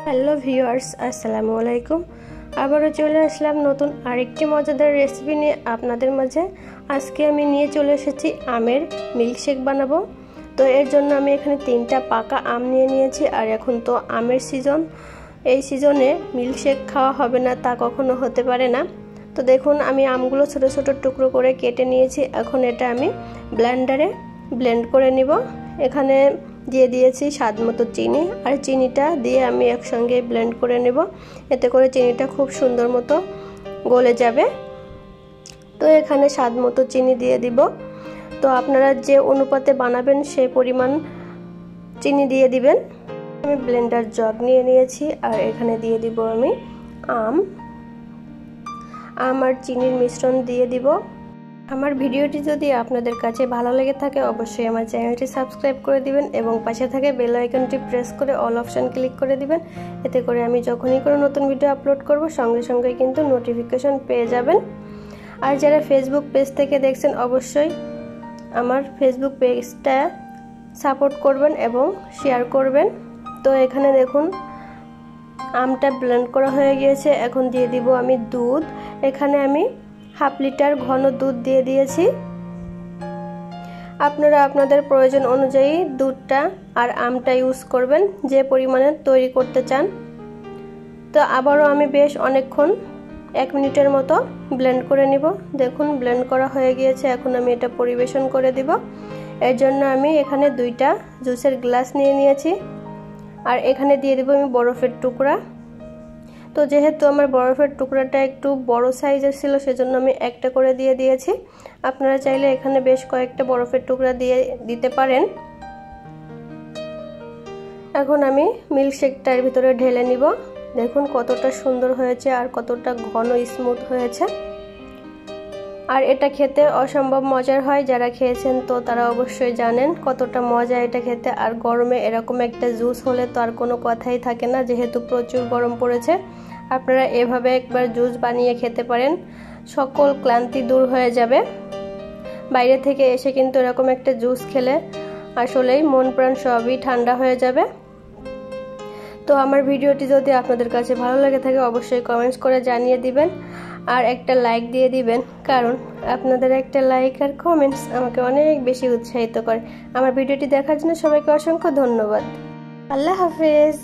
Hello viewers, আসসালামু আলাইকুম। আবারও চলে আসলাম নতুন আরেকটি মজাদার রেসিপি নিয়ে আপনাদের মাঝে। আজকে আমি নিয়ে চলে এসেছি আমের মিল্কশেক বানাবো। তো এর জন্য আমি এখানে 3টা পাকা আম নিয়ে নিয়েছি। আর এখন তো আমের সিজন, এই সিজনে মিল্কশেক খাওয়া হবে না তা কখনো হতে পারে না। তো দেখুন, আমি আমগুলো ছোট ছোট টুকরো করে কেটে নিয়েছি। এখন এটা আমি ব্লেন্ডারে ব্লেন্ড করে নিব। এখানে দিয়ে দিয়েছি স্বাদ মতো চিনি, আর চিনিটা দিয়ে আমি একসঙ্গে ব্লেন্ড করে নেব। এতে করে চিনিটা খুব সুন্দর মতো গলে যাবে। তো এখানে স্বাদ মতো চিনি দিয়ে দিব। তো আপনারা যে অনুপাতে বানাবেন সেই পরিমাণ চিনি দিয়ে দিবেন। আমি ব্লেন্ডার জগ নিয়ে নিয়েছি, আর এখানে দিয়ে দিব আমি আম আর চিনির মিশ্রণ দিয়ে দিব। আমার ভিডিওটি যদি আপনাদের কাছে ভালো লেগে থাকে অবশ্যই আমার চ্যানেলটি সাবস্ক্রাইব করে দিবেন এবং পাশে থাকে বেল আইকনটি প্রেস করে অল অপশন ক্লিক করে দিবেন। এতে করে আমি যখনই কোনো নতুন ভিডিও আপলোড করব সঙ্গে সঙ্গে কিন্তু নোটিফিকেশন পেয়ে যাবেন। আর যারা ফেসবুক পেজ থেকে দেখছেন অবশ্যই আমার ফেসবুক পেজটা সাপোর্ট করবেন এবং শেয়ার করবেন। তো এখানে দেখুন আমটা ব্লেন্ড করা হয়ে গিয়েছে। এখন দিয়ে দিব আমি দুধ। এখানে আমি হাফ লিটার ঘন দুধ দিয়ে দিয়েছি। আপনারা আপনাদের প্রয়োজন অনুযায়ী দুধটা আর আমটা ইউজ করবেন যে পরিমাণে তৈরি করতে চান। তো আবারও আমি বেশ অনেকক্ষণ 1 মিনিটের মতো ব্লেন্ড করে নিব। দেখুন ব্লেন্ড করা হয়ে গিয়েছে। এখন আমি এটা পরিবেশন করে দিব। এর জন্য আমি এখানে 2টা জুসের গ্লাস নিয়ে নিয়েছি, আর এখানে দিয়ে দেব আমি বরফের টুকরা। তো যেহেতু আমার বরফের টুকরাটা একটু বড় সাইজের ছিল সেজন্য আমি একটা করে দিয়ে দিয়েছি। আপনারা চাইলে এখানে বেশ কয়েকটা বরফের টুকরা দিয়ে দিতে পারেন। এখন আমি মিল্কশেকটার ভিতরে ঢেলে নিব। দেখুন কতটা সুন্দর হয়েছে আর কতটা ঘন স্মুথ হয়েছে। আর এটা খেতে অসম্ভব মজার হয়। যারা খেয়েছেন তো তারা অবশ্যই জানেন কতটা মজা এটা খেতে। আর গরমে এরকম একটা জুস হলে তো আর কোনো কথাই থাকে না, যেহেতু প্রচুর গরম পড়েছে। আপনারা এভাবে একবার জুস বানিয়ে খেতে পারেন, সকল ক্লান্তি দূর হয়ে যাবে। বাইরে থেকে এসে কিন্তু এরকম একটা জুস খেলে আসলেই মন প্রাণ সবই ঠান্ডা হয়ে যাবে। তো আমার ভিডিওটি যদি আপনাদের কাছে ভালো লেগে থাকে অবশ্যই কমেন্টস করে জানিয়ে দিবেন, আর একটা লাইক দিয়ে দিবেন, কারণ আপনাদের একটা লাইক আর কমেন্টস আমাকে অনেক বেশি উৎসাহিত করে। আমার ভিডিওটি দেখার জন্য সবাইকে অসংখ্য ধন্যবাদ। আল্লাহ হাফেজ।